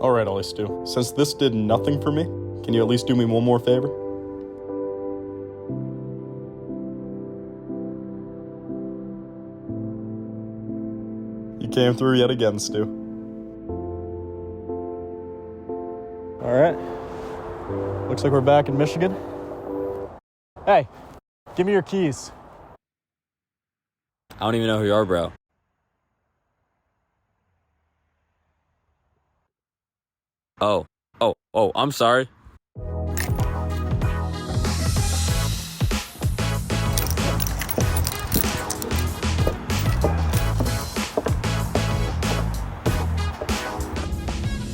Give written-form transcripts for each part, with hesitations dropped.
Alright, Ollie Stu, since this did nothing for me, can you at least do me one more favor? You came through yet again, Stu. Alright. Looks like we're back in Michigan. Hey, give me your keys. I don't even know who you are, bro. Oh, I'm sorry.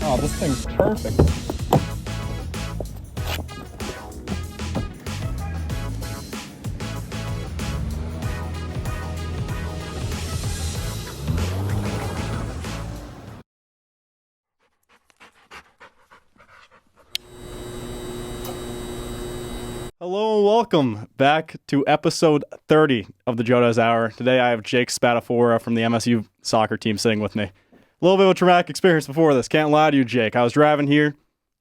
Oh, this thing's perfect. Hello and welcome back to episode 30 of the Jodas Hour. Today I have Jake Spadafora from the MSU soccer team sitting with me. A little bit of a traumatic experience before this. Can't lie to you, Jake. I was driving here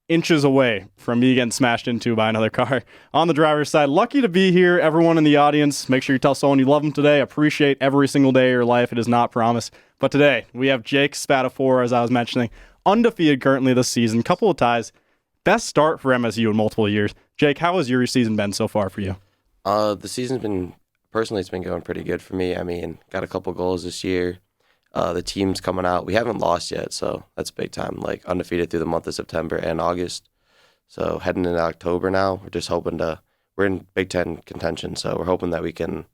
inches away from me getting smashed into by another car on the driver's side. Lucky to be here. Everyone in the audience, make sure you tell someone you love them today. Appreciate every single day of your life. It is not promised. But today we have Jake Spadafora, as I was mentioning, undefeated currently this season. Couple of ties. Best start for MSU in multiple years. Jake, how has your season been so far for you? The season's been, personally, it's been going pretty good for me. I mean, got a couple goals this year. The team's coming out. We haven't lost yet, so that's big time. Like, undefeated through the month of September and August. So heading into October now, we're just hoping we're in Big Ten contention, so we're hoping that we can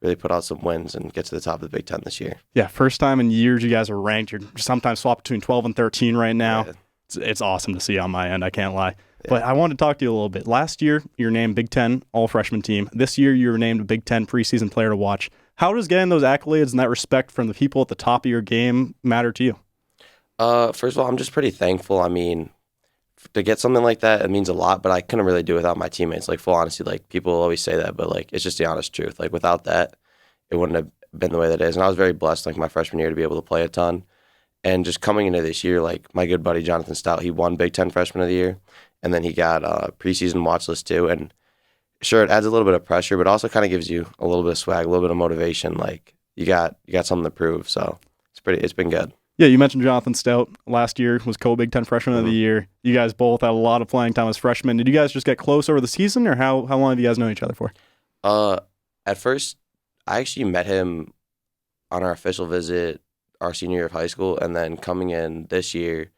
really put out some wins and get to the top of the Big Ten this year. Yeah, first time in years you guys are ranked. You're sometimes swapped between 12 and 13 right now. Yeah. It's awesome to see on my end, I can't lie. Yeah. But I wanted to talk to you a little bit. Last year, you were named Big Ten All-Freshman Team. This year, you were named a Big Ten preseason player to watch. How does getting those accolades and that respect from the people at the top of your game matter to you? First of all, I'm just pretty thankful. I mean, to get something like that, it means a lot, but I couldn't really do it without my teammates. Like, full honesty, like, people always say that, but, like, it's just the honest truth. Like, without that, it wouldn't have been the way that it is. And I was very blessed, like, my freshman year to be able to play a ton. And just coming into this year, like, my good buddy Jonathan Stout, he won Big Ten Freshman of the Year, and then he got a preseason watch list too. And sure, it adds a little bit of pressure, but also kind of gives you a little bit of swag, a little bit of motivation. Like, you got something to prove. So it's been good. Yeah, you mentioned Jonathan Stout last year was co-Big Ten Freshman of the Year. You guys both had a lot of playing time as freshmen. Did you guys just get close over the season, or how long have you guys known each other for? At first, I actually met him on our official visit our senior year of high school, and then coming in this year,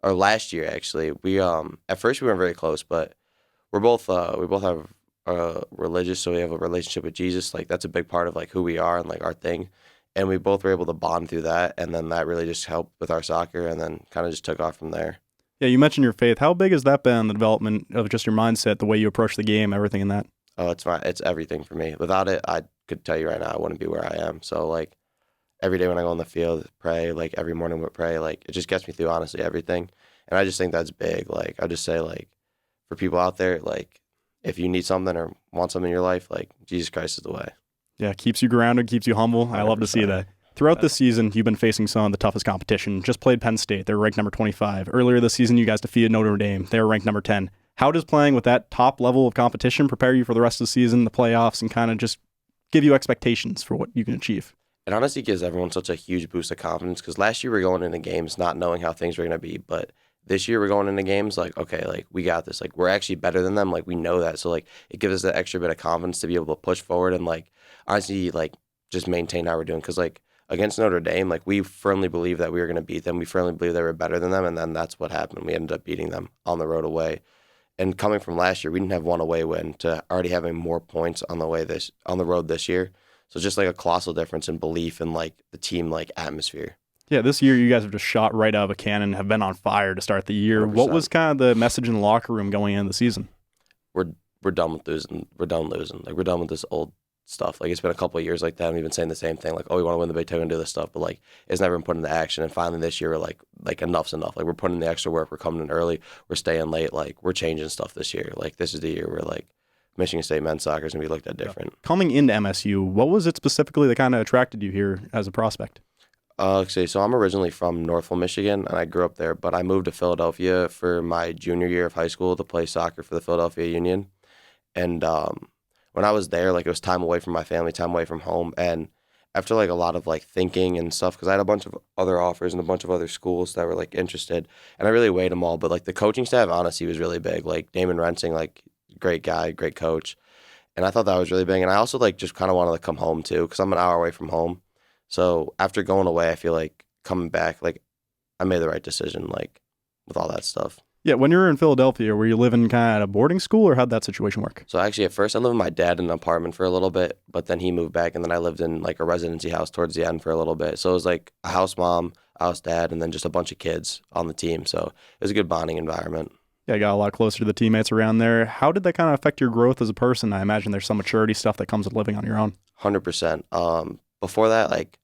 or last year actually, we at first we weren't very close, but we both have religious, so we have a relationship with Jesus. Like, that's a big part of, like, who we are and, like, our thing, and we both were able to bond through that, and then that really just helped with our soccer, and then kind of just took off from there. Yeah, you mentioned your faith. How big has that been in the development of just your mindset, the way you approach the game, everything in that? Oh, it's everything for me. Without it, I could tell you right now I wouldn't be where I am. So, like, every day when I go on the field, pray, like, every morning we pray, like, it just gets me through, honestly, everything. And I just think that's big. Like, I just say, like, for people out there, like, if you need something or want something in your life, like, Jesus Christ is the way. Yeah, keeps you grounded, keeps you humble. 100%. I love to see that. Throughout this season, you've been facing some of the toughest competition. Just played Penn State. They're ranked number 25. Earlier this season, you guys defeated Notre Dame. They were ranked number 10. How does playing with that top level of competition prepare you for the rest of the season, the playoffs, and kind of just give you expectations for what you can achieve? It honestly gives everyone such a huge boost of confidence, because last year we were going into games not knowing how things were going to be, but this year we're going into games like, okay, like, we got this. Like, we're actually better than them. Like, we know that. So, like, it gives us that extra bit of confidence to be able to push forward and, like, honestly, like, just maintain how we're doing. Because, like, against Notre Dame, like, we firmly believed that we were going to beat them. We firmly believed they were better than them, and then that's what happened. We ended up beating them on the road away. And coming from last year, we didn't have one away win to already having more points on the road this year. So just, like, a colossal difference in belief and, like, the team, like, atmosphere. Yeah, this year you guys have just shot right out of a cannon, have been on fire to start the year. 100%. What was kind of the message in the locker room going into the season? We're done with losing. We're done losing. Like, we're done with this old stuff. Like, it's been a couple of years like that, and we've been saying the same thing. Like, oh, we want to win the Big Ten and do this stuff, but, like, it's never been put into action. And finally this year, we're like enough's enough. Like, we're putting in the extra work. We're coming in early. We're staying late. Like, we're changing stuff this year. Like, this is the year where, like, Michigan State men's soccer is going to be looked at different. Coming into MSU, what was it specifically that kind of attracted you here as a prospect? Okay, so I'm originally from Northville, Michigan, and I grew up there, but I moved to Philadelphia for my junior year of high school to play soccer for the Philadelphia Union. And when I was there, like it was time away from my family, time away from home, and after like a lot of like thinking and stuff, because I had a bunch of other offers and a bunch of other schools that were like interested, and I really weighed them all. But like the coaching staff, honestly, was really big. Like Damon Rensing, like great guy, great coach, and I thought that was really big. And I also like just kind of wanted to come home too, because I'm an hour away from home. So after going away, I feel like coming back, like I made the right decision, like with all that stuff. Yeah, when you were in Philadelphia, were you living kind of at a boarding school, or how'd that situation work? So actually, at first, I lived with my dad in an apartment for a little bit, but then he moved back, and then I lived in like a residency house towards the end for a little bit. So it was like a house mom, a house dad, and then just a bunch of kids on the team. So it was a good bonding environment. Yeah, I got a lot closer to the teammates around there. How did that kind of affect your growth as a person? I imagine there's some maturity stuff that comes with living on your own. 100%. Before that, like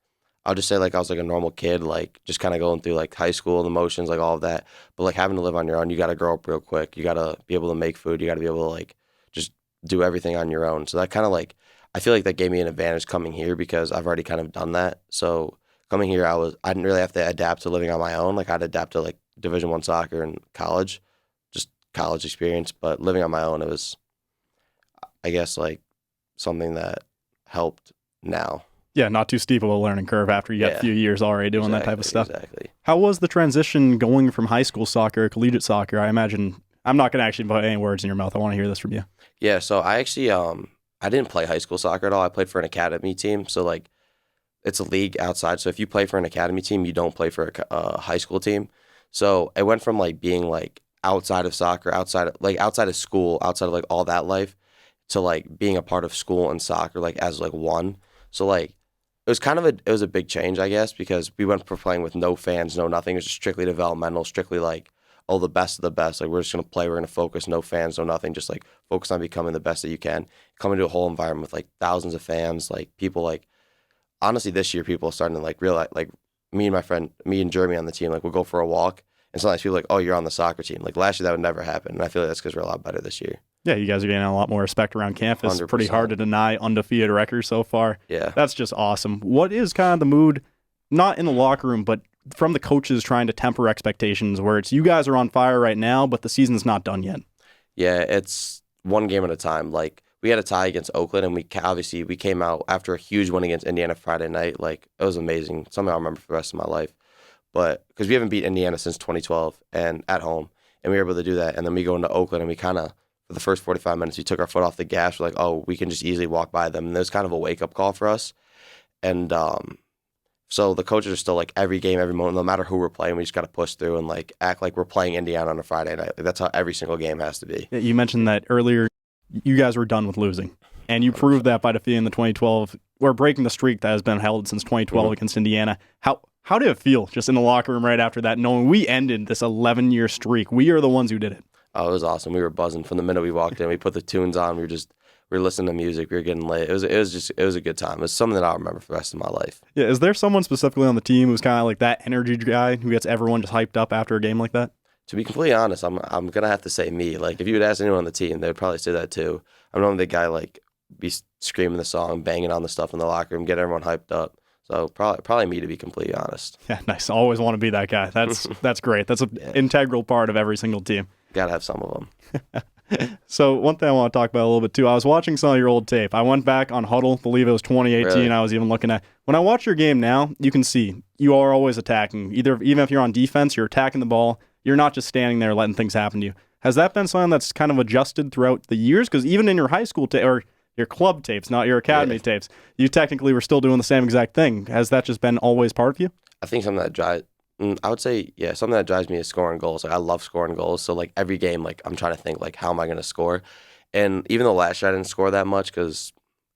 I'll just say like I was like a normal kid, like just kind of going through like high school, the motions, like all of that. But like having to live on your own, you got to grow up real quick. You got to be able to make food. You got to be able to like just do everything on your own. So that kind of like, I feel like that gave me an advantage coming here because I've already kind of done that. So coming here, I didn't really have to adapt to living on my own. Like I'd adapt to like Division I soccer and college, just college experience. But living on my own, it was, I guess, like something that helped now. Yeah, not too steep of a learning curve after you got a few years already doing that type of stuff. Exactly. How was the transition going from high school soccer to collegiate soccer? I imagine, I'm not going to actually put any words in your mouth. I want to hear this from you. Yeah, so I actually, I didn't play high school soccer at all. I played for an academy team. So like, it's a league outside. So if you play for an academy team, you don't play for a high school team. So it went from like being like outside of soccer, outside of school, outside of like all that life, to like being a part of school and soccer like as like one. So like it was kind of a big change, I guess, because we went from playing with no fans, no nothing. It was just strictly developmental, strictly like, oh, the best of the best. Like we're just gonna play, we're gonna focus, no fans, no nothing, just like focus on becoming the best that you can. Coming to a whole environment with like thousands of fans, like people like honestly this year people are starting to like realize like me and Jeremy on the team, like we'll go for a walk and sometimes people are like, oh, you're on the soccer team. Like last year that would never happen. And I feel like that's because we're a lot better this year. Yeah, you guys are getting a lot more respect around campus. 100%. Pretty hard to deny undefeated record so far. Yeah. That's just awesome. What is kind of the mood, not in the locker room, but from the coaches trying to temper expectations where it's you guys are on fire right now, but the season's not done yet? Yeah, it's one game at a time. Like we had a tie against Oakland, and we came out after a huge win against Indiana Friday night. Like it was amazing. Something I'll remember for the rest of my life. But because we haven't beat Indiana since 2012 and at home, and we were able to do that. And then we go into Oakland, and we kind of, for the first 45 minutes, we took our foot off the gas. We're like, oh, we can just easily walk by them. And it was kind of a wake-up call for us. And so the coaches are still like every game, every moment, no matter who we're playing, we just got to push through and like act like we're playing Indiana on a Friday night. Like, that's how every single game has to be. Yeah, you mentioned that earlier. You guys were done with losing, and you proved that by defeating the 2012, or breaking the streak that has been held since 2012 against Indiana. How did it feel just in the locker room right after that, knowing we ended this 11-year streak? We are the ones who did it. Oh, it was awesome. We were buzzing from the minute we walked in. We put the tunes on. We were listening to music. We were getting lit. It was a good time. It was something that I'll remember for the rest of my life. Yeah, is there someone specifically on the team who's kind of like that energy guy who gets everyone just hyped up after a game like that? To be completely honest, I'm gonna have to say me. Like if you would ask anyone on the team, they would probably say that too. I'm normally the guy like be screaming the song, banging on the stuff in the locker room, get everyone hyped up. So probably me, to be completely honest. Yeah, nice. Always want to be that guy. That's great. That's an integral part of every single team. Gotta have some of them. So one thing I want to talk about a little bit too, I was watching some of your old tape. I went back on Huddle, believe it was 2018. Really? I was even looking at, when I watch your game now, you can see you are always attacking. Even if you're on defense, you're attacking the ball. You're not just standing there letting things happen to you. Has that been something that's kind of adjusted throughout the years? Because even in your high school or your club tapes, not your academy tapes, you technically were still doing the same exact thing. Has that just been always part of you? I think something that drives, I would say, yeah, something that drives me is scoring goals. Like I love scoring goals. So like every game, like I'm trying to think like, how am I going to score? And even though last year I didn't score that much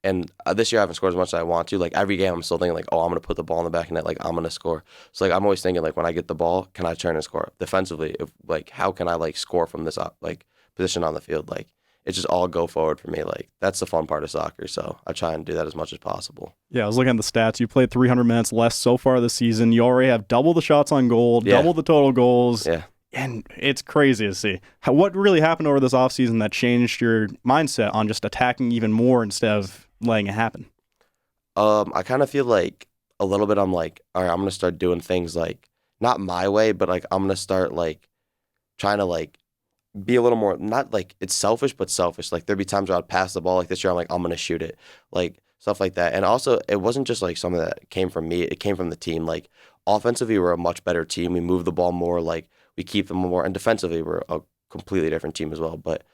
and this year I haven't scored as much as I want to, like every game I'm still thinking like, oh, I'm going to put the ball in the back of net. Like I'm going to score. So like I'm always thinking like when I get the ball, can I turn and score? Defensively, like how can I like score from this like position on the field? Like it's just all go forward for me. Like that's the fun part of soccer. So I try and do that as much as possible. Yeah, I was looking at the stats. You played 300 minutes less so far this season. You already have double the shots on goal, double the total goals. Yeah. And it's crazy to see. What really happened over this offseason that changed your mindset on just attacking even more instead of letting it happen? I kind of feel like a little bit, I'm like, all right, I'm gonna start doing things like not my way, but like I'm gonna start like trying to like be a little more, not like it's selfish, but selfish. Like there'd be times where I'd pass the ball. Like this year, I'm like, I'm gonna shoot it, like stuff like that. And also, it wasn't just like something that came from me; it came from the team. Like offensively, we're a much better team. We move the ball more. Like we keep them more, and defensively, we're a completely different team as well. But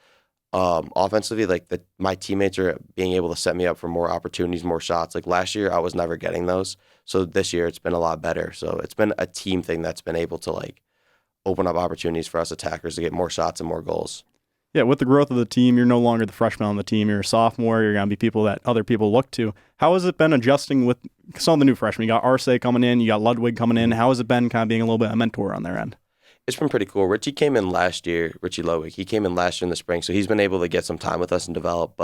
offensively, like my teammates are being able to set me up for more opportunities, more shots. Like last year, I was never getting those. So this year, it's been a lot better. So it's been a team thing that's been able to like open up opportunities for us attackers to get more shots and more goals. Yeah, with the growth of the team, you're no longer the freshman on the team. You're a sophomore. You're going to be people that other people look to. How has it been adjusting with some of the new freshmen? You got Arce coming in. You got Ludwig coming in. How has it been kind of being a little bit of a mentor on their end? It's been pretty cool. Richie came in last year, Richie Ludwig. He came in last year in the spring, so he's been able to get some time with us and develop.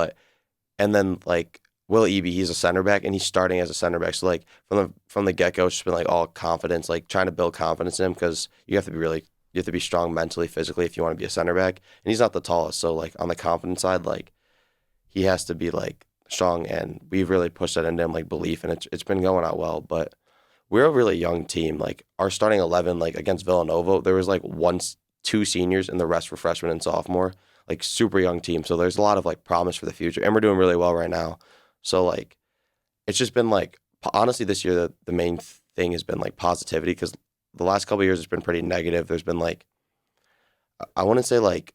And then like Will Eby, he's a center back, and he's starting as a center back. So like from the get-go, it's just been like all confidence, like trying to build confidence in him because you have to be strong mentally, physically if you want to be a center back. And he's not the tallest, so like on the confidence side, like he has to be like strong, and we've really pushed that into him, like belief, and it's been going out well. But we're a really young team. Like our starting 11, like against Villanova, there was like two seniors, and the rest were freshmen and sophomore. Like super young team, so there's a lot of like promise for the future, and we're doing really well right now. So like, it's just been like honestly this year the main thing has been like positivity because the last couple of years it's been pretty negative. There's been like, I wouldn't say like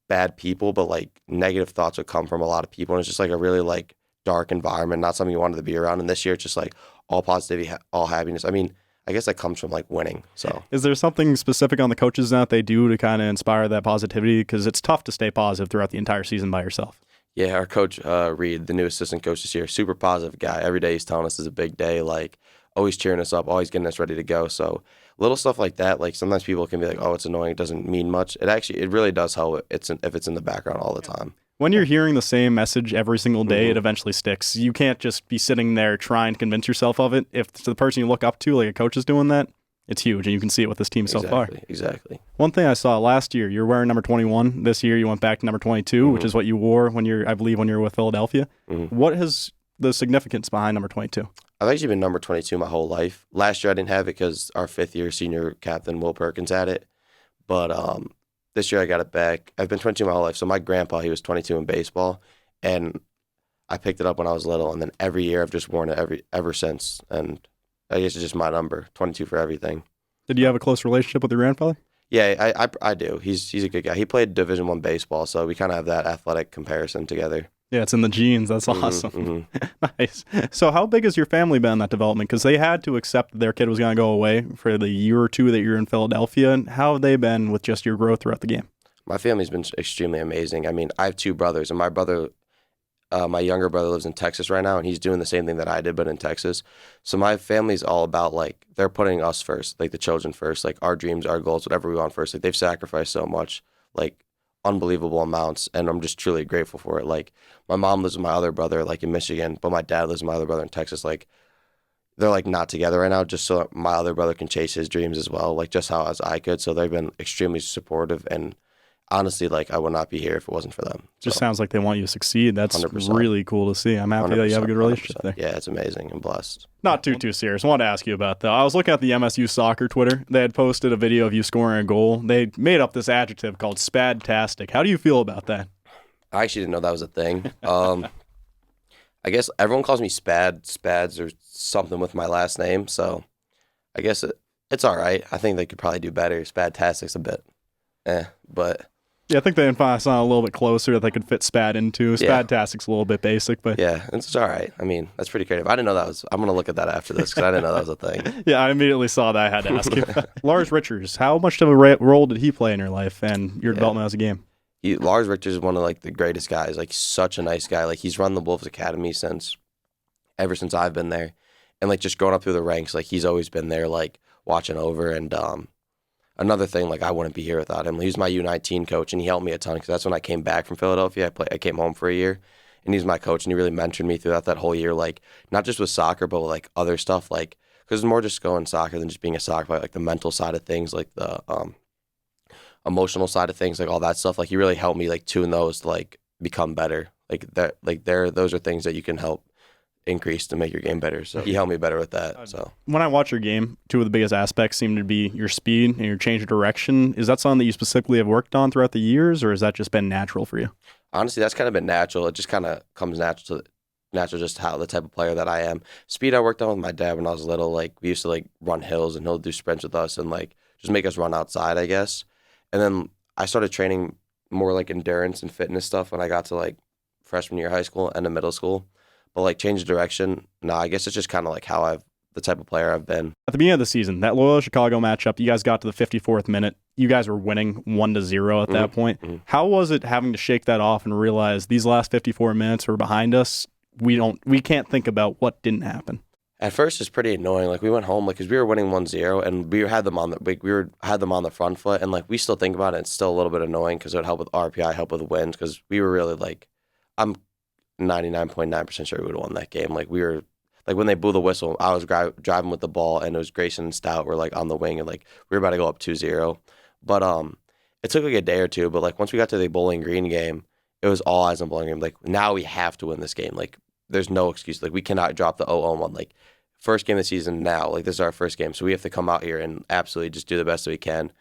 bad people, but like negative thoughts would come from a lot of people, and it's just like a really like dark environment, not something you wanted to be around. And this year it's just like all positivity, all happiness. I mean, I guess that comes from like winning. So is there something specific on the coaches that they do to kind of inspire that positivity? Because it's tough to stay positive throughout the entire season by yourself. Yeah, our coach, Reed, the new assistant coach this year, super positive guy. Every day he's telling us it's a big day, like always cheering us up, always getting us ready to go. So little stuff like that, like sometimes people can be like, oh, it's annoying, it doesn't mean much. It really does help if it's in the background all the time. When you're hearing the same message every single day, it eventually sticks. You can't just be sitting there trying to convince yourself of it. If the person you look up to, like a coach, is doing that, it's huge, and you can see it with this team so far. Exactly. One thing I saw last year, you're wearing number 21. This year, you went back to number 22, which is what you wore when I believe, when you were with Philadelphia. What is the significance behind number 22? I've actually been number 22 my whole life. Last year, I didn't have it because our fifth-year senior captain, Will Perkins, had it. But this year, I got it back. I've been 22 my whole life. So my grandpa, he was 22 in baseball, and I picked it up when I was little. And then every year, I've just worn it ever since. And I guess it's just my number, 22 for everything. Did you have a close relationship with your grandfather? Yeah, I do. He's a good guy. He played Division I baseball, so we kind of have that athletic comparison together. Yeah, it's in the genes. That's awesome. Nice. So how big has your family been in that development? Because they had to accept that their kid was going to go away for the year or two that you're in Philadelphia. And how have they been with just your growth throughout the game? My family's been extremely amazing. I mean, I have two brothers, and my younger brother lives in Texas right now, and he's doing the same thing that I did, but in Texas. So my family's all about, like, they're putting us first, like the children first, like our dreams, our goals, whatever we want first. Like, they've sacrificed so much, like, unbelievable amounts, and I'm just truly grateful for it. Like, my mom lives with my other brother, like, in Michigan, but my dad lives with my other brother in Texas. Like, they're, like, not together right now, just so my other brother can chase his dreams as well, like, just how as I could. So they've been extremely supportive, and honestly, like, I would not be here if it wasn't for them. Just sounds like they want you to succeed. That's 100%. Really cool to see. I'm happy that you have a good relationship 100%. there. Yeah, it's amazing and blessed. Not too serious. I wanted to ask you about that. I was looking at the MSU soccer Twitter. They had posted a video of you scoring a goal. They made up this adjective called Spad-Tastic. How do you feel about that? I actually didn't know that was a thing. I guess everyone calls me Spads or something with my last name, so I guess it's all right. I think they could probably do better. Spad-Tastic's a bit but... Yeah, I think they find something a little bit closer that they could fit Spad into. Spad-Tastic's a little bit basic, but... Yeah, it's all right. I mean, that's pretty creative. I didn't know that was... I'm going to look at that after this because I didn't know that was a thing. Yeah, I immediately saw that. I had to ask you. Lars Richters, how much of a role did he play in your life and your development as a game? Lars Richters is one of, like, the greatest guys. Like, such a nice guy. Like, he's run the Wolves Academy ever since I've been there. And, like, just growing up through the ranks, like, he's always been there, like, watching over. And another thing, like, I wouldn't be here without him. He was my U19 coach, and he helped me a ton because that's when I came back from Philadelphia. I came home for a year, and he was my coach, and he really mentored me throughout that whole year, like, not just with soccer, but with, like, other stuff, like, because it's more just going soccer than just being a soccer player, like, the mental side of things, like, the emotional side of things, like, all that stuff. Like, he really helped me, like, tune those to, like, become better. Like, those are things that you can help increase to make your game better. So he helped me better with that. So When I watch your game, two of the biggest aspects seem to be your speed and your change of direction. Is that something that you specifically have worked on throughout the years, or has that just been natural for you? honestly, that's kind of been natural. It just kind of comes natural just how the type of player that I am. Speed I worked on with my dad when I was little. Like we used to like run hills and he'll do sprints with us and like just make us run outside, I guess. And then I started training more like endurance and fitness stuff when I got to like freshman year of high school and the middle school. But like change of direction, I guess it's just kind of like the type of player I've been. At the beginning of the season, that Loyola Chicago matchup, you guys got to the 54th minute. You guys were winning 1-0 at that point. Mm-hmm. How was it having to shake that off and realize these last 54 minutes were behind us? We can't think about what didn't happen. At first, it's pretty annoying. Like we went home, like because we were winning 1-0, and we had them on the front foot, and like we still think about it. It's still a little bit annoying because it would help with RPI, help with wins, because we were really like, I'm 99.9% sure we would have won that game. Like we were, like when they blew the whistle, I was driving with the ball, and it was Grayson and Stout were like on the wing, and like we were about to go up 2-0. But it took like a day or two. But like once we got to the Bowling Green game, it was all eyes on Bowling Green. Like now we have to win this game. Like there's no excuse. Like we cannot drop the 0-1. Like first game of the season now. Like this is our first game, so we have to come out here and absolutely just do the best that we can.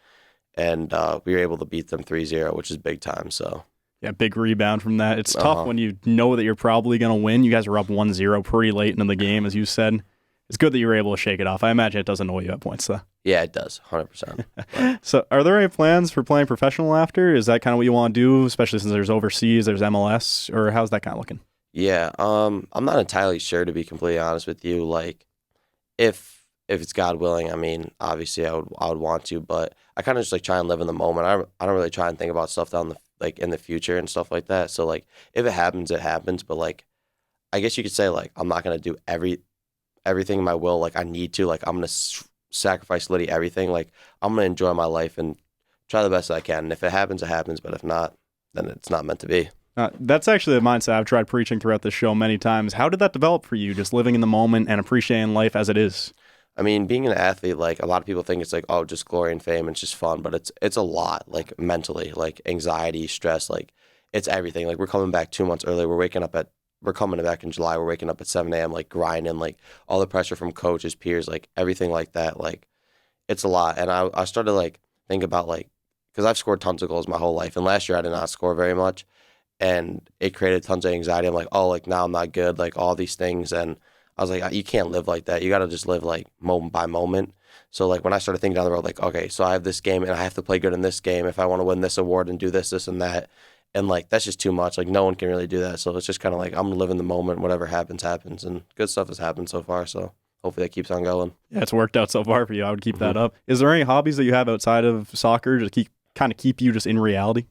And we were able to beat them 3-0, which is big time. So. Yeah, big rebound from that. It's tough when you know that you're probably going to win. You guys were up 1-0 pretty late into the game, as you said. It's good that you were able to shake it off. I imagine it does annoy you at points, though. Yeah, it does, 100%. So are there any plans for playing professional after? Is that kind of what you want to do, especially since there's overseas, there's MLS, or how's that kind of looking? Yeah, I'm not entirely sure, to be completely honest with you. Like, if it's God willing, I mean, obviously I would want to, but I kind of just like try and live in the moment. I don't really try and think about stuff in the future and stuff like that. So like if it happens, it happens. But like I guess you could say like I'm not gonna do everything in my will. Like I need to. Like I'm gonna sacrifice literally everything. Like I'm gonna enjoy my life and try the best I can. And if it happens, it happens. But if not, then it's not meant to be. That's actually the mindset I've tried preaching throughout this show many times. How did that develop for you? Just living in the moment and appreciating life as it is. I mean, being an athlete, like a lot of people think it's like, oh, just glory and fame, and it's just fun, but it's a lot, like mentally, like anxiety, stress, like it's everything. Like we're coming back 2 months early. We're coming back in July. We're waking up at 7 a.m. like grinding, like all the pressure from coaches, peers, like everything like that. Like it's a lot. And I started like think about like, because I've scored tons of goals my whole life, and last year I did not score very much, and it created tons of anxiety. I'm like, oh, like now I'm not good, like all these things, and I was like, you can't live like that. You got to just live like moment by moment. So like when I started thinking down the road, like, okay, so I have this game and I have to play good in this game if I want to win this award and do this, this, and that. And like, that's just too much. Like no one can really do that. So it's just kind of like, I'm living the moment. Whatever happens, happens. And good stuff has happened so far. So hopefully that keeps on going. Yeah, it's worked out so far for you. I would keep that up. Is there any hobbies that you have outside of soccer to keep you just in reality?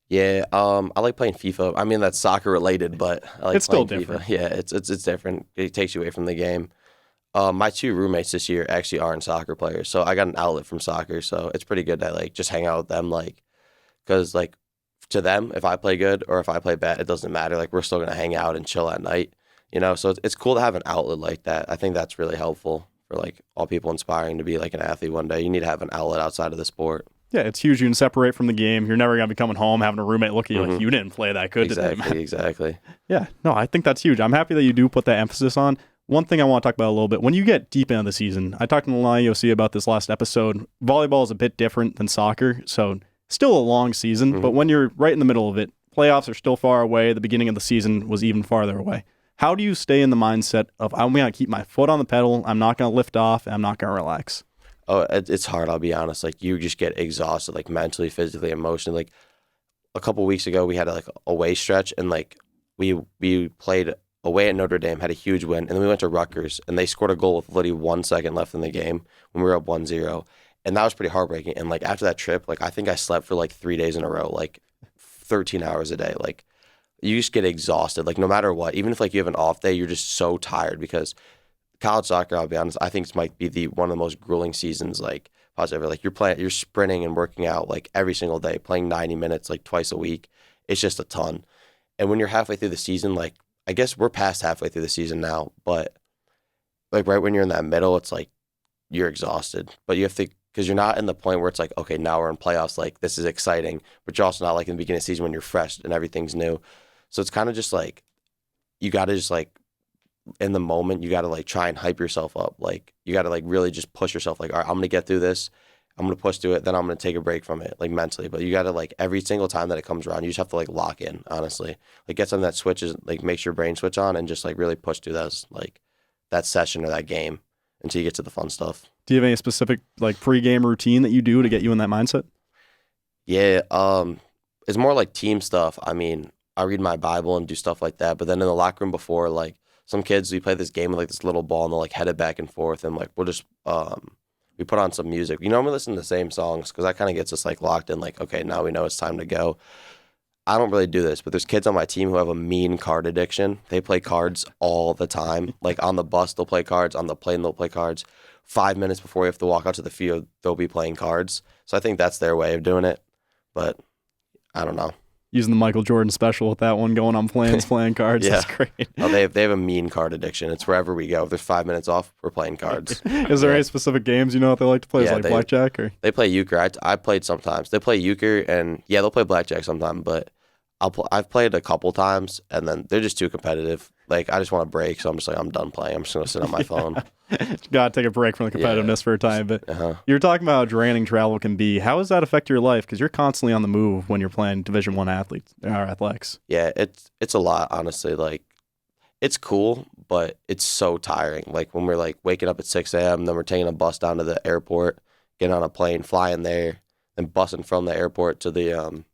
Yeah, I like playing FIFA. I mean, that's soccer related, but I like it's still playing different. FIFA. Yeah, it's different. It takes you away from the game. My two roommates this year actually aren't soccer players, so I got an outlet from soccer. So it's pretty good to like just hang out with them, like, because like to them, if I play good or if I play bad, it doesn't matter. Like we're still gonna hang out and chill at night, you know. So it's cool to have an outlet like that. I think that's really helpful for like all people aspiring to be like an athlete one day. You need to have an outlet outside of the sport. Yeah, it's huge. You can separate from the game. You're never going to be coming home having a roommate look at you like, you didn't play that good today, man. Exactly. Yeah, no, I think that's huge. I'm happy that you do put that emphasis on. One thing I want to talk about a little bit, when you get deep into the season, I talked to Milani OC about this last episode. Volleyball is a bit different than soccer, so still a long season, but when you're right in the middle of it, playoffs are still far away. The beginning of the season was even farther away. How do you stay in the mindset of, I'm going to keep my foot on the pedal, I'm not going to lift off, and I'm not going to relax? Oh, it's hard, I'll be honest. Like, you just get exhausted, like, mentally, physically, emotionally. Like, a couple weeks ago, we had, like, a away stretch, and, like, we played away at Notre Dame, had a huge win, and then we went to Rutgers, and they scored a goal with literally 1 second left in the game when we were up 1-0. And that was pretty heartbreaking. And, like, after that trip, like, I think I slept for, like, 3 days in a row, like, 13 hours a day. Like, you just get exhausted. Like, no matter what, even if, like, you have an off day, you're just so tired because college soccer, I'll be honest, I think it might be one of the most grueling seasons, like, possibly ever. Like, you're sprinting and working out, like, every single day, playing 90 minutes, like, twice a week. It's just a ton. And when you're halfway through the season, like, I guess we're past halfway through the season now, but, like, right when you're in that middle, it's, like, you're exhausted. But you have to, because you're not in the point where it's like, okay, now we're in playoffs, like, this is exciting, but you're also not, like, in the beginning of the season when you're fresh and everything's new. So it's kind of just, like, you got to just, like, in the moment, you got to like try and hype yourself up. Like you got to like really just push yourself. Like, all right, I'm going to get through this. I'm going to push through it. Then I'm going to take a break from it, like mentally. But you got to like every single time that it comes around, you just have to like lock in, honestly. Like get something that switches, like makes your brain switch on and just like really push through that session or that game until you get to the fun stuff. Do you have any specific like pregame routine that you do to get you in that mindset? Yeah, it's more like team stuff. I mean, I read my Bible and do stuff like that. But then in the locker room before, like some kids, we play this game with like this little ball and they'll like head it back and forth. And like we'll just, we put on some music. We normally listen to the same songs because that kind of gets us like locked in. Like, okay, now we know it's time to go. I don't really do this, but there's kids on my team who have a mean card addiction. They play cards all the time. Like on the bus, they'll play cards. On the plane, they'll play cards. 5 minutes before we have to walk out to the field, they'll be playing cards. So I think that's their way of doing it. But I don't know. Using the Michael Jordan special with that one, going on planes, playing cards. Yeah. That's great. Oh, they have a mean card addiction. It's wherever we go. If there's 5 minutes off, we're playing cards. Is there any specific games you know that they like to play? Is Yeah, like blackjack or? They play euchre. I played sometimes. They play euchre and yeah, they'll play blackjack sometimes. But I've played a couple times and then they're just too competitive. Like I just want to break, so I'm just like I'm done playing. I'm just gonna sit on my phone. Gotta take a break from the competitiveness for a time. But you're talking about how draining travel can be. How does that affect your life? Because you're constantly on the move when you're playing Division I athletes or athletics. Yeah, it's a lot, honestly. Like it's cool, but it's so tiring. Like when we're like waking up at 6 a.m., then we're taking a bus down to the airport, getting on a plane, flying there, then busing from the airport to the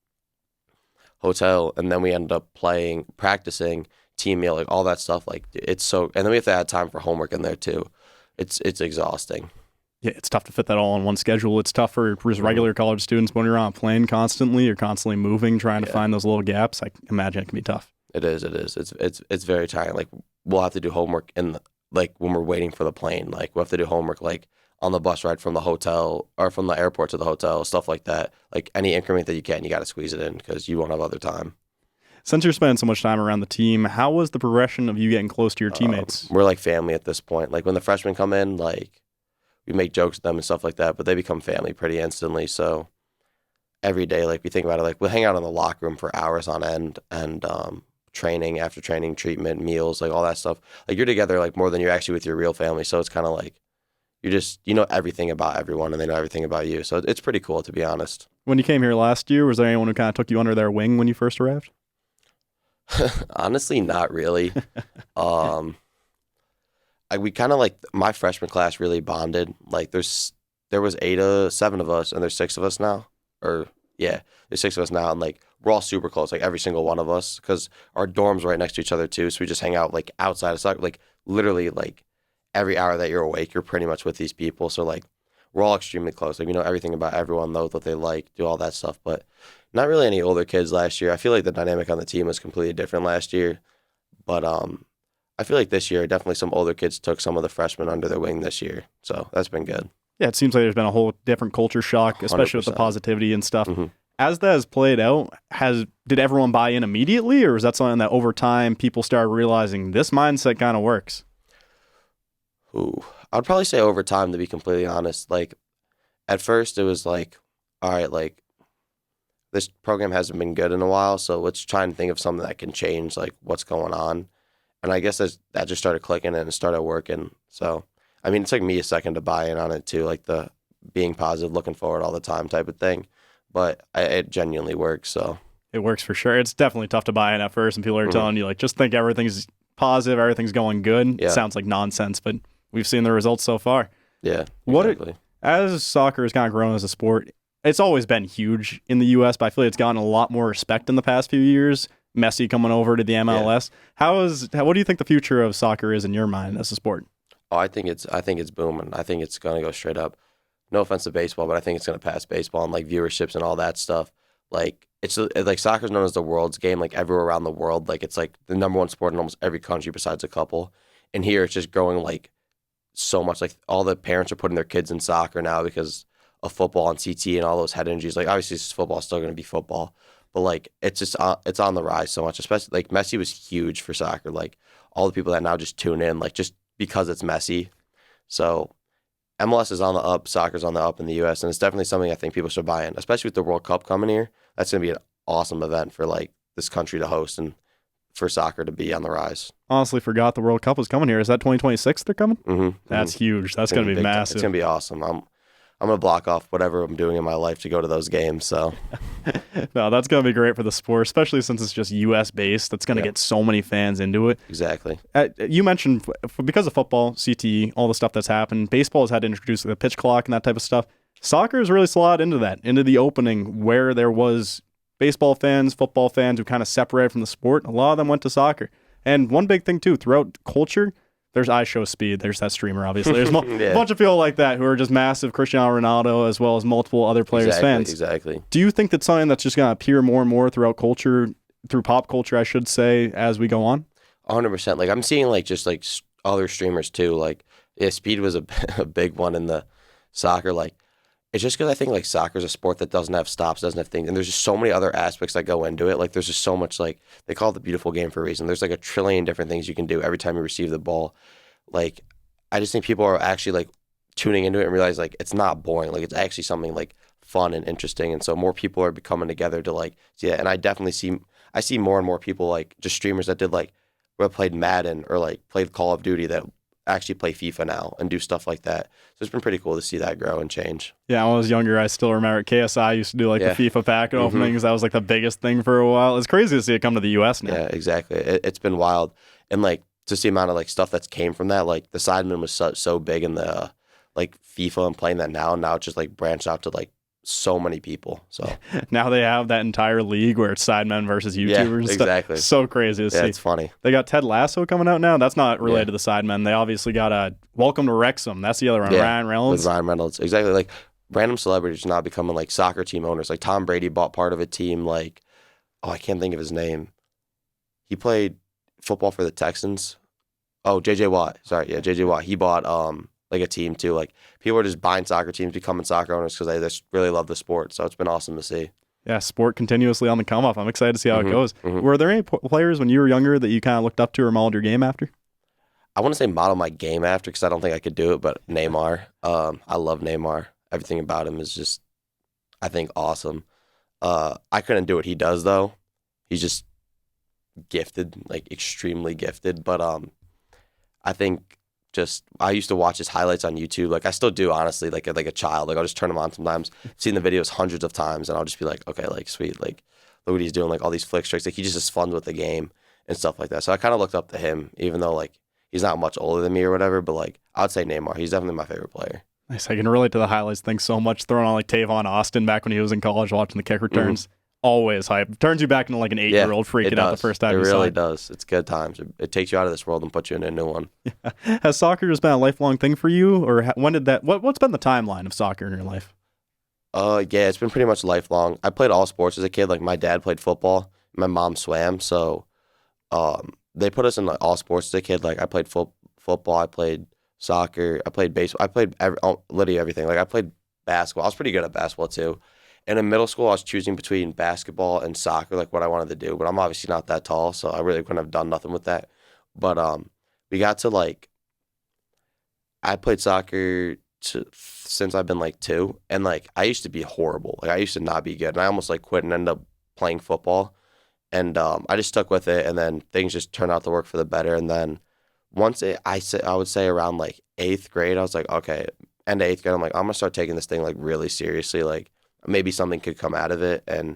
hotel, and then we end up practicing, team meal, like all that stuff. Like it's so, and then we have to add time for homework in there too. It's exhausting. Yeah, it's tough to fit that all on one schedule. It's tough for just regular college students when you're on a plane constantly. You're constantly moving, trying to find those little gaps. I imagine it can be tough. It is. It's very tiring. Like we'll have to do homework like when we're waiting for the plane. Like we'll have to do homework like on the bus ride from the hotel or from the airport to the hotel, stuff like that. Like any increment that you can, you got to squeeze it in because you won't have other time. Since you're spending so much time around the team, how was the progression of you getting close to your teammates? We're like family at this point. Like when the freshmen come in, like we make jokes with them and stuff like that, but they become family pretty instantly. So every day, like we think about it, like we'll hang out in the locker room for hours on end and training, after training, treatment, meals, like all that stuff. Like you're together like more than you're actually with your real family. So it's kind of like you know everything about everyone and they know everything about you. So it's pretty cool, to be honest. When you came here last year, was there anyone who kind of took you under their wing when you first arrived? Honestly, not really. We kind of like my freshman class really bonded. Like there was 7 of us and there's 6 of us now. Or yeah, there's 6 of us now and like we're all super close, like every single one of us, because our dorms right next to each other too. So we just hang out like outside of soccer, like literally like every hour that you're awake, you're pretty much with these people. So like we're all extremely close. Like we know everything about everyone, know what they like, do all that stuff. But not really any older kids last year. I feel like the dynamic on the team was completely different last year. But I feel like this year, definitely some older kids took some of the freshmen under their wing this year. So that's been good. Yeah, it seems like there's been a whole different culture shock, especially 100%. with the positivity and stuff. Mm-hmm. As that has played out, did everyone buy in immediately, or is that something that over time people started realizing this mindset kind of works? Ooh, I would probably say over time, to be completely honest. Like at first it was like, all right, like this program hasn't been good in a while, so let's try and think of something that can change like what's going on. And I guess that just started clicking and it started working. So, I mean, it took me a second to buy in on it too, like the being positive, looking forward all the time type of thing. But it genuinely works, so. It works for sure. It's definitely tough to buy in at first, and people are telling you, like, just think everything's positive, everything's going good. Yeah. It sounds like nonsense, but we've seen the results so far. Yeah, exactly. As soccer has kind of grown as a sport, it's always been huge in the U.S., but I feel like it's gotten a lot more respect in the past few years. Messi coming over to the MLS. Yeah. What do you think the future of soccer is in your mind as a sport? Oh, I think it's booming. I think it's gonna go straight up. No offense to baseball, but I think it's gonna pass baseball and like viewerships and all that stuff. Like it's like soccer's known as the world's game, like everywhere around the world. Like it's like the number 1 sport in almost every country besides a couple. And here it's just growing like so much. Like all the parents are putting their kids in soccer now because of football and CT and all those head injuries. Like obviously football's still gonna be football, but like it's just it's on the rise so much. Especially like Messi was huge for soccer. Like all the people that now just tune in, like just because it's Messi. So MLS is on the up, soccer's on the up in the U.S., and it's definitely something I think people should buy in, especially with the World Cup coming here. That's going to be an awesome event for like this country to host and for soccer to be on the rise. Honestly, forgot the World Cup was coming here. Is that 2026 they're coming? Mm-hmm. That's huge. That's going to be massive. It's going to be awesome. I'm going to block off whatever I'm doing in my life to go to those games. So, no, that's going to be great for the sport, especially since it's just U.S. based. That's going to get so many fans into it. Exactly. You mentioned because of football, CTE, all the stuff that's happened. Baseball has had to introduce the pitch clock and that type of stuff. Soccer has really slotted into that, into the opening where there was baseball fans, football fans who kind of separated from the sport. A lot of them went to soccer. And one big thing, too, throughout culture, there's iShowSpeed. There's that streamer, obviously. There's a bunch of people like that who are just massive Cristiano Ronaldo as well as multiple other players' fans. Exactly. Do you think that's something that's just going to appear more and more throughout culture, through pop culture, I should say, as we go on? 100%. Like, I'm seeing, like, just, like, other streamers, too. Like, Speed was a big one in the soccer. Like, it's just because I think, like, soccer is a sport that doesn't have stops, doesn't have things. And there's just so many other aspects that go into it. Like, there's just so much, like, they call it the beautiful game for a reason. There's, like, a trillion different things you can do every time you receive the ball. Like, I just think people are actually, like, tuning into it and realize, like, it's not boring. Like, it's actually something, like, fun and interesting. And so more people are coming together to, like, see that. And I definitely see more and more people, like, just streamers that did, like, or played Madden or, like, played Call of Duty that actually play FIFA now and do stuff like that. So it's been pretty cool to see that grow and change. Yeah, when I was younger, I still remember KSI used to do like the FIFA packet openings. That was like the biggest thing for a while. It's crazy to see it come to the US now. Yeah, exactly. It's been wild. And like just the amount of like stuff that's came from that, like the Sidemen was so big in the like FIFA and playing that now. Now it's just like branched out to like so many people. So now they have that entire league where it's Sidemen versus YouTubers. Yeah, exactly. So crazy to see. Yeah, it's funny. They got Ted Lasso coming out now. That's not related to the Sidemen. They obviously got Welcome to Wrexham. That's the other one. Ryan Reynolds. With Ryan Reynolds. Exactly. Like random celebrities now becoming like soccer team owners. Like Tom Brady bought part of a team. Like, I can't think of his name. He played football for the Texans. Oh, JJ Watt. Sorry. Yeah, JJ Watt. He bought like a team too. Like people are just buying soccer teams, becoming soccer owners because they just really love the sport. So it's been awesome to see. Yeah, sport continuously on the come up. I'm excited to see how it goes. Were there any players when you were younger that you kind of looked up to or modeled your game after? I want to say model my game after because I don't think I could do it, but Neymar. I love Neymar. Everything about him is just, I think, awesome. I couldn't do what he does though. He's just gifted, like extremely gifted. But I think I used to watch his highlights on YouTube. Like I still do, honestly, like a child. Like I'll just turn them on sometimes, seen the videos hundreds of times, and I'll just be like, okay, like sweet, like look what he's doing, like all these flick tricks. Like he just has fun with the game and stuff like that. So I kind of looked up to him, even though like he's not much older than me or whatever. But like I would say Neymar. He's definitely my favorite player. Nice. I can relate to the highlights thing so much. Throwing on like Tavon Austin back when he was in college, watching the kick returns. Always hype. Turns you back into like an 8-year-old freaking out the first time you saw it. It really does. It's good times. It takes you out of this world and puts you in a new one. Yeah. Has soccer just been a lifelong thing for you? Or when did that, what's been the timeline of soccer in your life? Yeah, it's been pretty much lifelong. I played all sports as a kid. Like my dad played football. My mom swam. So they put us in like all sports as a kid. Like I played football. I played soccer. I played baseball. I played literally everything. Like I played basketball. I was pretty good at basketball too. And in middle school, I was choosing between basketball and soccer, like what I wanted to do. But I'm obviously not that tall, so I really couldn't have done nothing with that. But we got to like, I played soccer since I've been like 2, and like I used to be horrible. Like I used to not be good, and I almost like quit and ended up playing football. And I just stuck with it, and then things just turned out to work for the better. And then I would say around like 8th grade, I was like, okay, end of 8th grade, I'm like, I'm gonna start taking this thing like really seriously, like. Maybe something could come out of it, and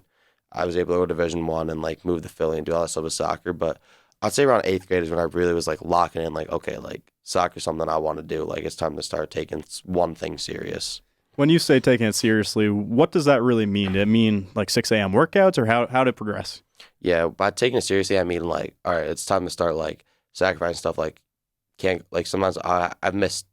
I was able to go to Division I and like move to Philly and do all that stuff with soccer. But I'd say around 8th grade is when I really was like locking in, like, okay, like soccer is something I want to do. Like it's time to start taking one thing serious. When you say taking it seriously, what does that really mean? Did it mean like 6 a.m. workouts, or how did it progress? Yeah, by taking it seriously, I mean like, all right, it's time to start like sacrificing stuff. Like sometimes I've missed.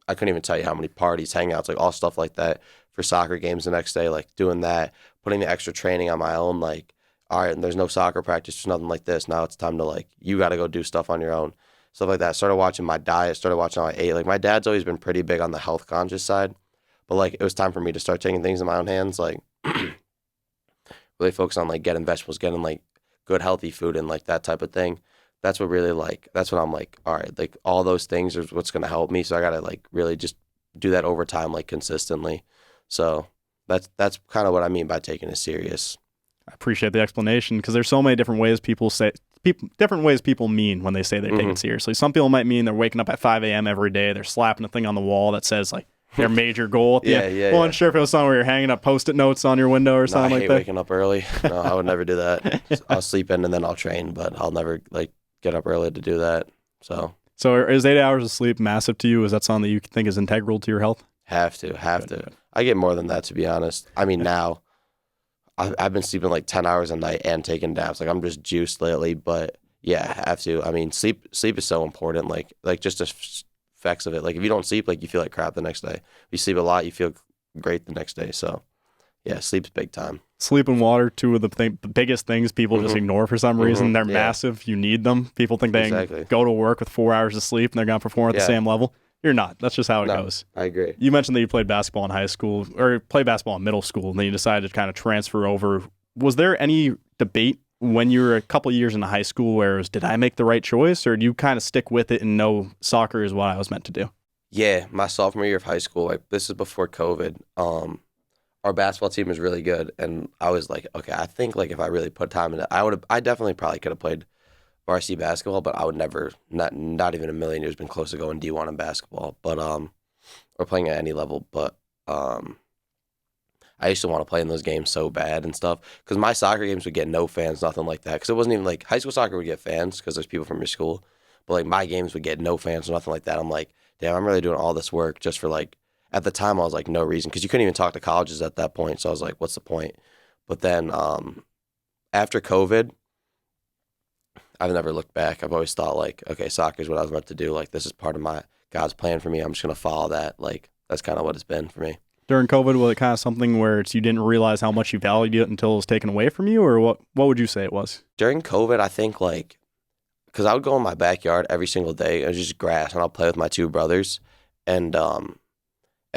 I couldn't even tell you how many parties, hangouts, like all stuff like that for soccer games the next day, like doing that, putting the extra training on my own, like, all right, and there's no soccer practice, there's nothing like this. Now it's time to like, you got to go do stuff on your own, stuff like that. Started watching my diet, started watching how I ate. Like my dad's always been pretty big on the health conscious side, but like it was time for me to start taking things in my own hands, like really focus on like getting vegetables, getting like good healthy food and like that type of thing. That's what really like, that's what I'm like, all right, like all those things are what's going to help me. So I got to like really just do that over time, like consistently. So that's kind of what I mean by taking it serious. I appreciate the explanation because there's so many different ways people different ways people mean when they say they take it seriously. Some people might mean they're waking up at 5 a.m. every day. They're slapping a thing on the wall that says like their major goal at the end. Yeah. Well, I'm sure if it was something where you're hanging up Post-it notes on your window or something I like hate that. waking up early. No, I would never do that. I'll sleep in and then I'll train, but I'll never like get up early to do that. So is 8 hours of sleep massive to you? Is that something that you think is integral to your health? have to. Good. I get more than that, to be honest. I mean, now I've been sleeping like 10 hours a night and taking naps. Like I'm just juiced lately, but yeah, I have to. I mean, sleep is so important. Like just the effects of it. Like if you don't sleep, like you feel like crap the next day. If you sleep a lot, you feel great the next day. So yeah, sleep's big time. Sleep and water, two of the biggest things people just ignore for some reason. They're Yeah. massive. You need them. People think they can go to work with 4 hours of sleep and they're going to perform at the same level. You're not. That's just how it goes. I agree. You mentioned that you played basketball in high school or played basketball in middle school, and then you decided to kind of transfer over. Was there any debate when you were a couple years into high school where it was, did I make the right choice, or do you kind of stick with it and know soccer is what I was meant to do? Yeah, my sophomore year of high school, like this is before COVID. Our basketball team was really good, and I was like, okay, I think like if I really put time in it, I definitely probably could have played varsity basketball, but I would never, not even a million years, been close to going D1 in basketball, but or playing at any level. But I used to want to play in those games so bad and stuff, because my soccer games would get no fans, nothing like that, because it wasn't even like high school soccer would get fans because there's people from your school, but like my games would get no fans or nothing like that. I'm like, damn, I'm really doing all this work just for like, at the time I was like, no reason, because you couldn't even talk to colleges at that point, so I was like, what's the point? But then after COVID, I've never looked back. I've always thought like, okay, soccer is what I was meant to do. Like this is part of my God's plan for me. I'm just gonna follow that. Like that's kind of what it's been for me. During COVID, was it kind of something where you didn't realize how much you valued it until it was taken away from you, or what would you say it was? During COVID, I think like, because I would go in my backyard every single day. It was just grass, and I'll play with my two brothers, and I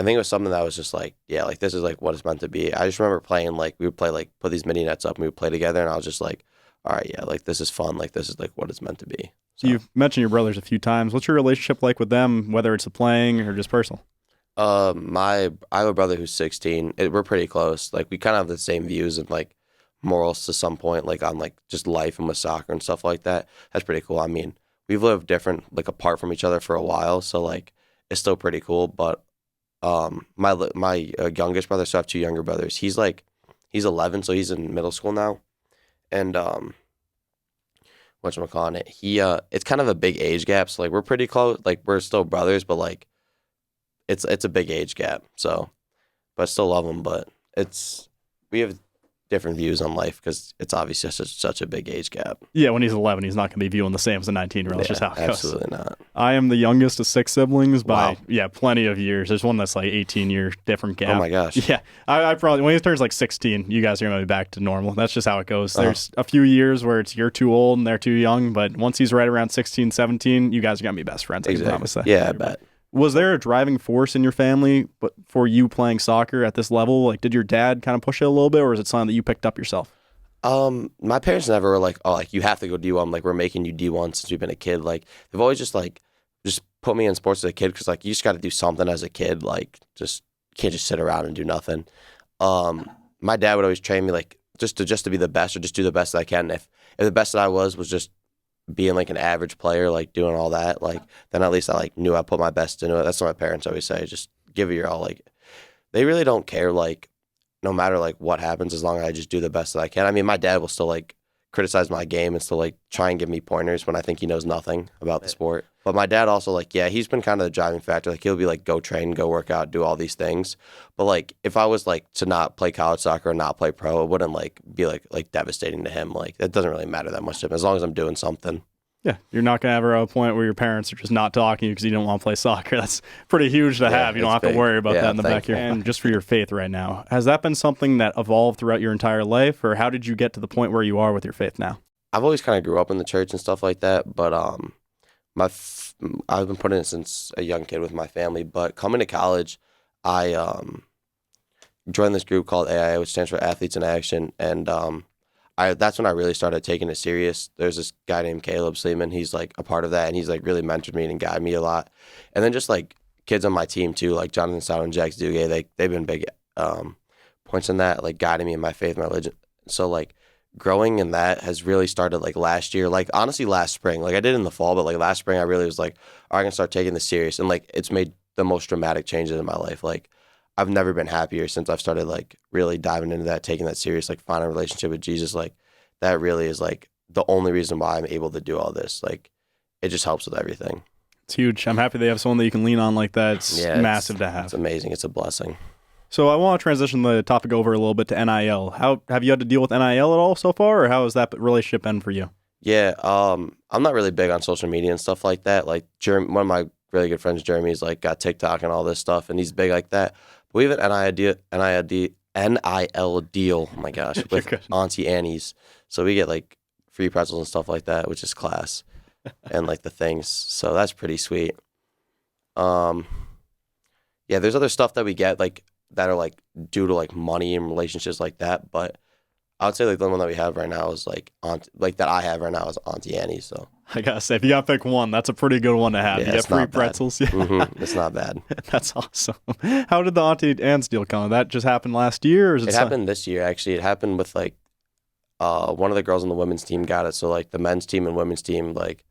think it was something that was just like, yeah, like this is like what it's meant to be. I just remember playing, like we would play, like put these mini nets up and we would play together, and I was just like, all right, yeah, like this is fun. Like this is like what it's meant to be. So you've mentioned your brothers a few times. What's your relationship like with them, whether it's the playing or just personal? I have a brother who's 16. We're pretty close. Like we kind of have the same views and like morals to some point, like on like just life and with soccer and stuff like that. That's pretty cool. I mean, we've lived different, like apart from each other for a while, so like it's still pretty cool. But my youngest brother, so I have two younger brothers. He's 11, so he's in middle school now, and whatchamacallit, it's kind of a big age gap. So like we're pretty close. Like we're still brothers, but like it's a big age gap. So, but I still love him. But we have different views on life because it's obviously such a big age gap. Yeah, when he's 11, he's not going to be viewing the same as a 19-year-old. That's just how it goes. Absolutely not. I am the youngest of 6 siblings by, Wow. plenty of years. There's one that's like 18-year different gap. Oh my gosh. Yeah, I probably, when he turns like 16, you guys are going to be back to normal. That's just how it goes. There's a few years where it's you're too old and they're too young, but once he's right around 16, 17, you guys are going to be best friends. I can promise that. Yeah, I bet. Was there a driving force in your family for you playing soccer at this level? Like, did your dad kind of push it a little bit, or is it something that you picked up yourself? My parents never were like, oh, like you have to go D1. Like we're making you D1 since you've been a kid. Like they've always just put me in sports as a kid because like you just got to do something as a kid. Like just can't just sit around and do nothing. My dad would always train me like just to be the best or just do the best that I can. If the best that I was just being like an average player, like doing all that, like then at least I like knew I put my best into it. That's what my parents always say. Just give it your all. Like they really don't care. Like no matter like what happens, as long as I just do the best that I can. I mean, my dad will still like criticize my game and still like try and give me pointers when I think he knows nothing about the sport. But my dad also like, yeah, he's been kind of the driving factor. Like he'll be like, go train, go work out, do all these things. But like if I was like to not play college soccer or not play pro, it wouldn't like be like devastating to him. Like that doesn't really matter that much to him as long as I'm doing something. Yeah, you're not going to ever have a point where your parents are just not talking to you because you don't want to play soccer. That's pretty huge to have. You don't have to worry about that in the back of your head. And just for your faith right now, has that been something that evolved throughout your entire life, or how did you get to the point where you are with your faith now? I've always kind of grew up in the church and stuff like that, but I've been putting it since a young kid with my family. But coming to college, I joined this group called AIA, which stands for Athletes in Action, and that's when I really started taking it serious. There's this guy named Caleb Sleeman. He's like a part of that, and he's like really mentored me and guided me a lot. And then just like kids on my team too, like Jonathan Stout and Jack Duguay, they've been big points in that, like guiding me in my faith, my religion. So like growing in that has really started like last year. Like honestly, last spring. Like I did in the fall, but like last spring, I really was like, all right, I can start taking this serious, and like it's made the most dramatic changes in my life. Like I've never been happier since I've started like really diving into that, taking that serious, like finding a relationship with Jesus. Like that really is like the only reason why I'm able to do all this. Like it just helps with everything. It's huge. I'm happy they have someone that you can lean on like that. It's massive to have. It's amazing. It's a blessing. So I want to transition the topic over a little bit to NIL. How have you had to deal with NIL at all so far, or how has that relationship been for you? Yeah, I'm not really big on social media and stuff like that. Like one of my really good friends, Jeremy's like got TikTok and all this stuff, and he's big like that. But we have an NIL deal. Oh my gosh, with Auntie Annie's, so we get like free pretzels and stuff like that, which is class, and like the things. So that's pretty sweet. Yeah, there's other stuff that we get like that are like due to like money and relationships like that, but I would say like the one that we have right now is like that I have right now is Auntie Annie. So I gotta say, if you gotta pick one, that's a pretty good one to have. Yeah, you get free pretzels. Yeah. Mm-hmm. It's not bad. That's awesome. How did the Auntie Anne's deal come? That just happened last year, or is it? It happened this year actually. It happened with like one of the girls on the women's team got it. So like the men's team and women's team, like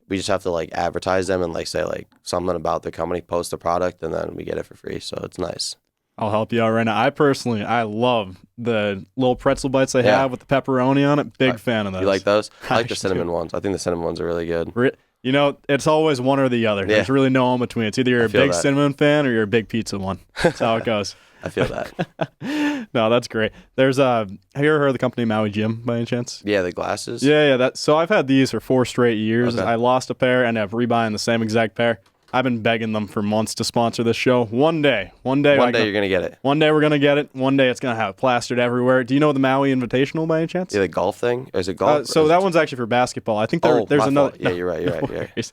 we just have to like advertise them and like say like something about their company, post the product, and then we get it for free. So it's nice. I'll help you out right now. I love the little pretzel bites they have with the pepperoni on it. Big fan of those. You like those? I like the cinnamon ones. I think the cinnamon ones are really good. You know, it's always one or the other. Yeah. There's really no in between. It's either you're a big cinnamon fan or you're a big pizza one. That's how it goes. I feel that. No, that's great. There's have you ever heard of the company Maui Gym by any chance? Yeah, the glasses. Yeah. So I've had these for 4 straight years. Okay. I lost a pair and have rebuying the same exact pair. I've been begging them for months to sponsor this show. One day you're gonna get it. One day we're gonna get it. One day it's gonna have it plastered everywhere. Do you know the Maui Invitational by any chance? Yeah, the golf thing. Or is it golf? So that one's actually for basketball. I think there's another. Fault. Yeah, you're right.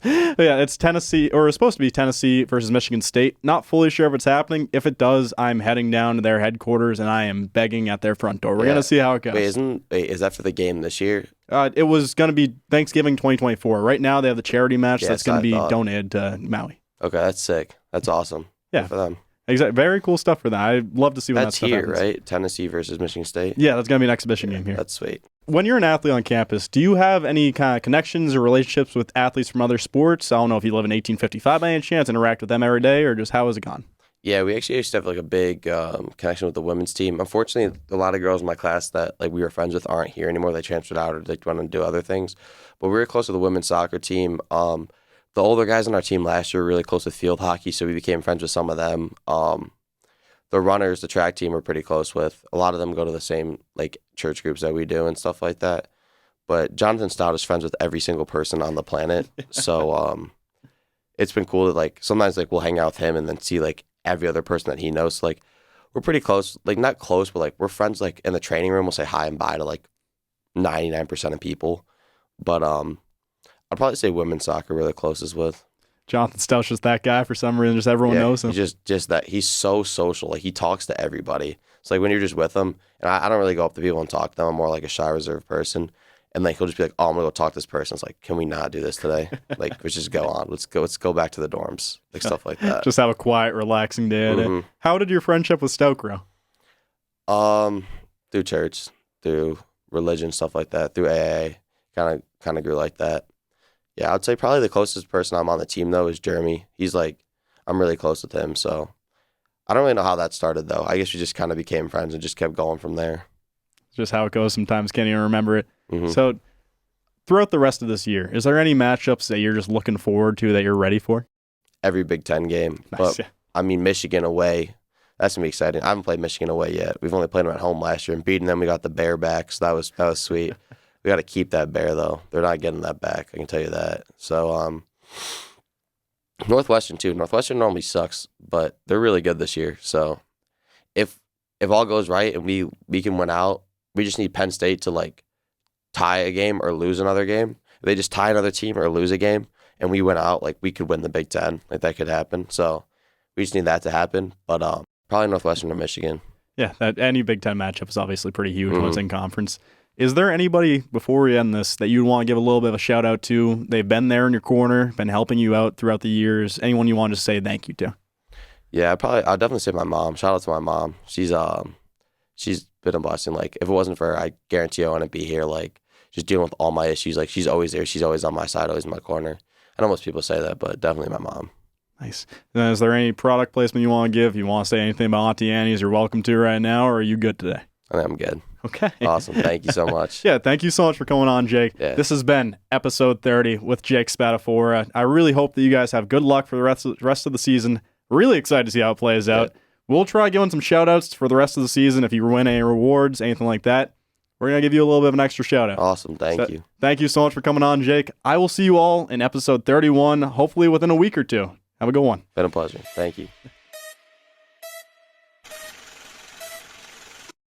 Yeah, it's Tennessee, or it's supposed to be Tennessee versus Michigan State. Not fully sure if it's happening. If it does, I'm heading down to their headquarters and I am begging at their front door. We're gonna see how it goes. Is that for the game this year? It was gonna be Thanksgiving 2024. Right now they have the charity match that's gonna be donated to Maui. Okay, that's sick. That's awesome. Yeah, good for them. Exactly. Very cool stuff for them. I'd love to see when that stuff happens. That's here, right? Tennessee versus Michigan State. Yeah, that's gonna be an exhibition game here. That's sweet. When you're an athlete on campus, do you have any kind of connections or relationships with athletes from other sports? I don't know if you live in 1855 by any chance, interact with them every day, or just how has it gone? Yeah, we actually used to have like a big connection with the women's team. Unfortunately, a lot of girls in my class that like we were friends with aren't here anymore. They transferred out or they went to do other things. But we were close to the women's soccer team. The older guys on our team last year were really close with field hockey, so we became friends with some of them. The runners, the track team, we're pretty close with. A lot of them go to the same like church groups that we do and stuff like that. But Jonathan Stout is friends with every single person on the planet. So it's been cool that like sometimes like we'll hang out with him and then see like every other person that he knows. So, like we're pretty close, like not close, but like we're friends. Like in the training room, we'll say hi and bye to like 99% of people. But I'd probably say women's soccer we're the closest with. Jonathan Stout's just that guy for some reason. Just everyone knows him. Just that he's so social. Like he talks to everybody. It's like when you're just with him, and I don't really go up to people and talk to them. I'm more like a shy, reserved person. And like he'll just be like, "Oh, I'm gonna go talk to this person." It's like, "Can we not do this today? Like, let's just go on. Let's go back to the dorms." Like stuff like that. Just have a quiet, relaxing day. Mm-hmm. How did your friendship with Stout grow? Through church, through religion, stuff like that. Through AA, kind of grew like that. Yeah, I'd say probably the closest person I'm on the team, though, is Jeremy. He's like, I'm really close with him, so I don't really know how that started, though. I guess we just kind of became friends and just kept going from there. It's just how it goes sometimes. Can't even remember it. Mm-hmm. So throughout the rest of this year, is there any matchups that you're just looking forward to that you're ready for? Every Big Ten game. Nice, but, yeah. I mean, Michigan away, that's going to be exciting. I haven't played Michigan away yet. We've only played them at home last year and beating them. We got the bear back, so that was sweet. We got to keep that bear, though. They're not getting that back. I can tell you that. So, Northwestern, too. Northwestern normally sucks, but they're really good this year. So, if all goes right and we can win out, we just need Penn State to, like, tie a game or lose another game. If they just tie another team or lose a game and we win out, like, we could win the Big Ten. Like, that could happen. So, we just need that to happen. But probably Northwestern or Michigan. Yeah, any Big Ten matchup is obviously pretty huge when it's in conference. Is there anybody, before we end this, that you want to give a little bit of a shout out to? They've been there in your corner, been helping you out throughout the years. Anyone you want to say thank you to? Yeah, I'll definitely say my mom. Shout out to my mom. She's she's been a blessing. Like, if it wasn't for her, I guarantee I wouldn't be here, like, just dealing with all my issues. Like, she's always there. She's always on my side, always in my corner. I know most people say that, but definitely my mom. Nice. Then is there any product placement you want to give? You want to say anything about Auntie Annie's? You're welcome to right now, or are you good today? I think I'm good. Okay. Awesome. Thank you so much. Yeah, thank you so much for coming on, Jake. Yeah. This has been episode 30 with Jake Spadafora. I really hope that you guys have good luck for the rest of the season. Really excited to see how it plays out. Yeah. We'll try giving some shout-outs for the rest of the season. If you win any rewards, anything like that, we're going to give you a little bit of an extra shout-out. Awesome. Thank you. Thank you so much for coming on, Jake. I will see you all in episode 31, hopefully within a week or two. Have a good one. Been a pleasure. Thank you.